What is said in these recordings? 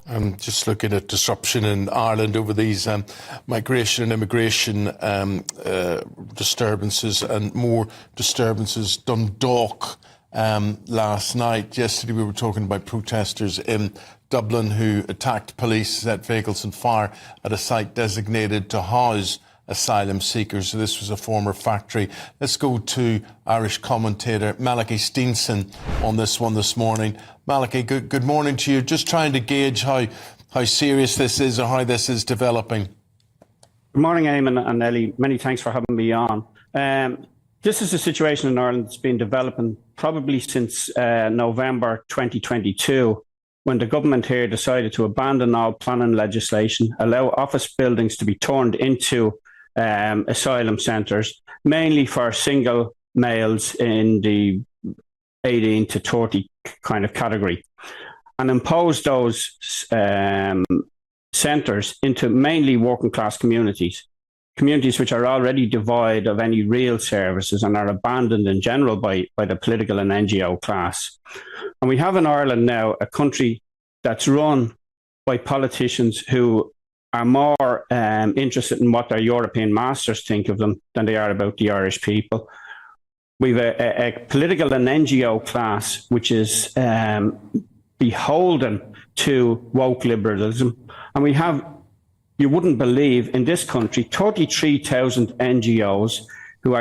I'm just looking at disruption in Ireland over these migration and immigration disturbances, and more disturbances. Dundalk last night. Yesterday we were talking about protesters in Dublin who attacked police, set vehicles on fire at a site designated to house asylum seekers. So this was a former factory. Let's go to Irish commentator Malachy Steenson on this one this morning. Malachy, good morning to you. Just trying to gauge how serious this is or how this is developing. Good morning, Eamon and Ellie. Many thanks for having me on. This is a situation in Ireland that's been developing probably since November 2022, when the government here decided to abandon all planning legislation, allow office buildings to be turned into asylum centres, mainly for single males in the 18 to 30 kind of category, and impose those centres into mainly working class communities which are already devoid of any real services and are abandoned in general by the political and NGO class. And we have in Ireland now a country that's run by politicians who are more interested in what their European masters think of them than they are about the Irish people. We've a political and NGO class which is beholden to woke liberalism. And we have, you wouldn't believe, in this country, 33,000 NGOs who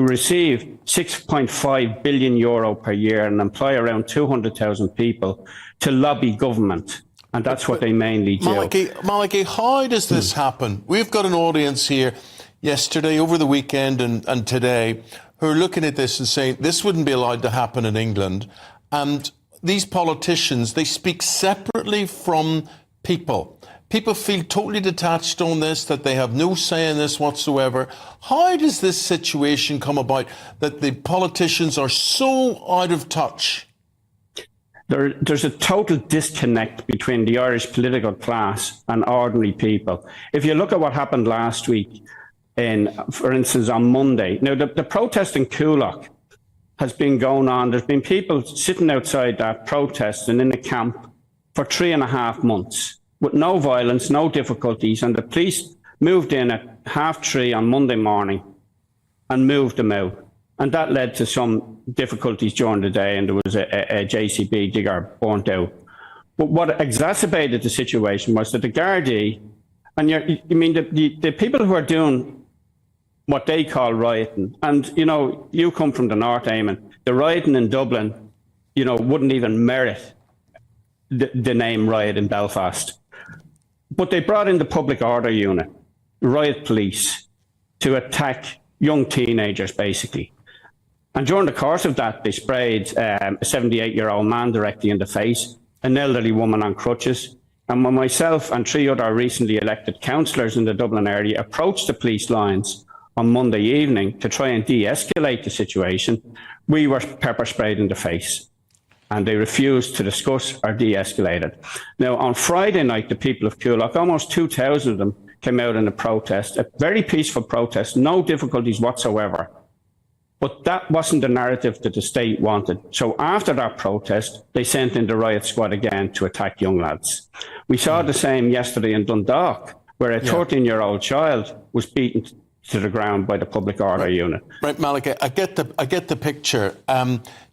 receive €6.5 billion per year and employ around 200,000 people to lobby government. And that's what they mainly do. Malachy, how does this happen? We've got an audience here yesterday, over the weekend and today, who are looking at this and saying this wouldn't be allowed to happen in England. And these politicians, they speak separately from people. People feel totally detached on this, that they have no say in this whatsoever. How does this situation come about that the politicians are so out of touch? There's a total disconnect between the Irish political class and ordinary people. If you look at what happened last week, for instance, on Monday. Now, the protest in Coolock has been going on. There's been people sitting outside that protest and in a camp for 3.5 months with no violence, no difficulties, and the police moved in at 3:30 on Monday morning and moved them out. And that led to some difficulties during the day, and there was a JCB digger burnt out. But what exacerbated the situation was that the Gardaí, and the people who are doing what they call rioting, and you come from the north, Eamon, the rioting in Dublin, wouldn't even merit the name riot in Belfast. But they brought in the public order unit, riot police, to attack young teenagers, basically. And during the course of that, they sprayed a 78-year-old man directly in the face, an elderly woman on crutches. And when myself and 3 other recently elected councillors in the Dublin area approached the police lines on Monday evening to try and de-escalate the situation, we were pepper sprayed in the face. And they refused to discuss or de-escalate it. Now, on Friday night, the people of Coolock, almost 2,000 of them, came out in a protest, a very peaceful protest, no difficulties whatsoever. But that wasn't the narrative that the state wanted. So after that protest, they sent in the riot squad again to attack young lads. We saw the same yesterday in Dundalk, where a 13-year-old child was beaten to the ground by the public order unit. Right, Malachy, I get the picture.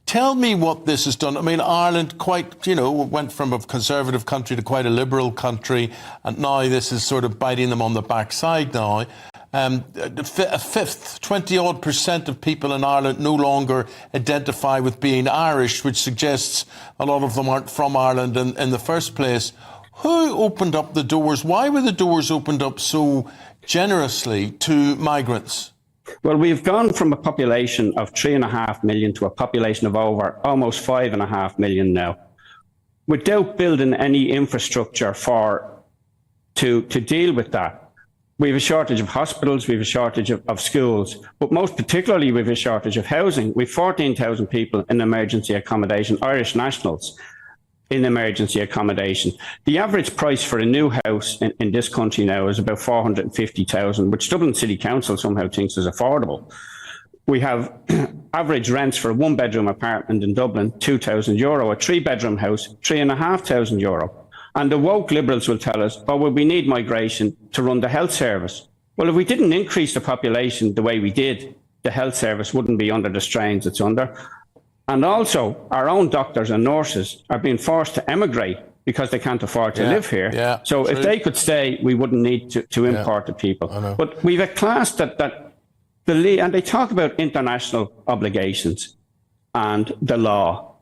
Tell me what this has done. I mean, Ireland went from a conservative country to quite a liberal country, and now this is sort of biting them on the backside now. A fifth, 20-odd% of people in Ireland no longer identify with being Irish, which suggests a lot of them aren't from Ireland in the first place. Who opened up the doors? Why were the doors opened up so generously to migrants? Well, we've gone from a population of 3.5 million to a population of over almost 5.5 million now, without building any infrastructure to deal with that. We have a shortage of hospitals, we have a shortage of schools, but most particularly we have a shortage of housing. We have 14,000 people in emergency accommodation, Irish nationals, in emergency accommodation. The average price for a new house in this country now is about 450,000, which Dublin City Council somehow thinks is affordable. We have average rents for a one-bedroom apartment in Dublin, €2,000, a three-bedroom house, €3,500. And the woke liberals will tell us, oh, well, we need migration to run the health service. Well, if we didn't increase the population the way we did, the health service wouldn't be under the strains it's under. And also, our own doctors and nurses are being forced to emigrate because they can't afford to live here. Yeah, so true. if they could stay, we wouldn't need to import the people. But we've a class that and they talk about international obligations and the law.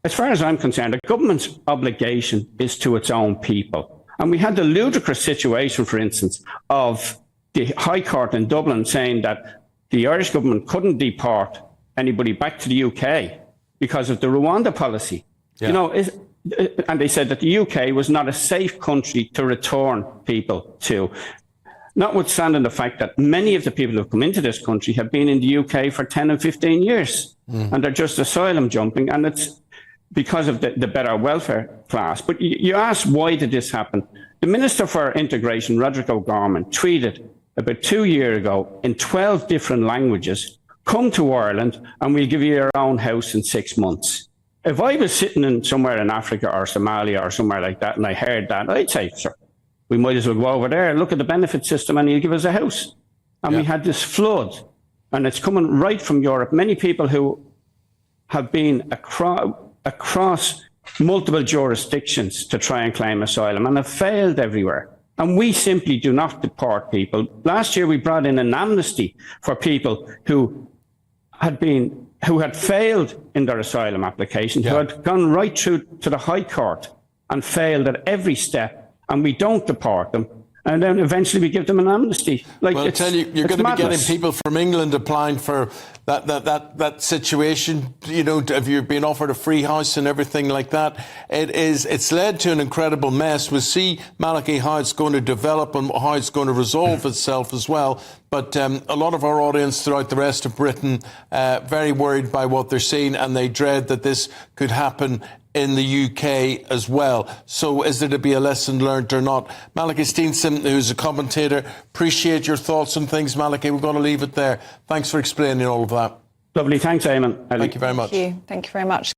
As far as I'm concerned, the government's obligation is to its own people. And we had the ludicrous situation, for instance, of the High Court in Dublin saying that the Irish government couldn't deport anybody back to the UK because of the Rwanda policy. Yeah. You know, and they said that the UK was not a safe country to return people to. Notwithstanding the fact that many of the people who have come into this country have been in the UK for 10 and 15 years, and they're just asylum jumping, and it's because of the better welfare class. But you ask, why did this happen? The Minister for Integration, Roderick O'Gorman, tweeted about 2 years ago in 12 different languages, come to Ireland and we'll give you your own house in 6 months. If I was sitting in somewhere in Africa or Somalia or somewhere like that and I heard that, I'd say, sir, we might as well go over there, look at the benefit system and he'll give us a house. And we had this flood, and it's coming right from Europe. Many people who have been across multiple jurisdictions to try and claim asylum and have failed everywhere. And we simply do not deport people. Last year we brought in an amnesty for people who had failed in their asylum application, who had gone right through to the High Court and failed at every step. And we don't deport them, and then eventually we give them an amnesty. Like, well, I tell you, you're going to be getting madness. people from England applying for that situation. You know, if you're being offered a free house and everything like that, it's led to an incredible mess. We'll see, Malachy, how it's going to develop and how it's going to resolve itself as well. But a lot of our audience throughout the rest of Britain very worried by what they're seeing, and they dread that this could happen in the UK as well. So is there to be a lesson learned or not? Malachy Steenson, who's a commentator, appreciate your thoughts on things, Malachy. We're going to leave it there. Thanks for explaining all of that. Lovely. Thanks, Eamon. Thank you very much. Thank you very much.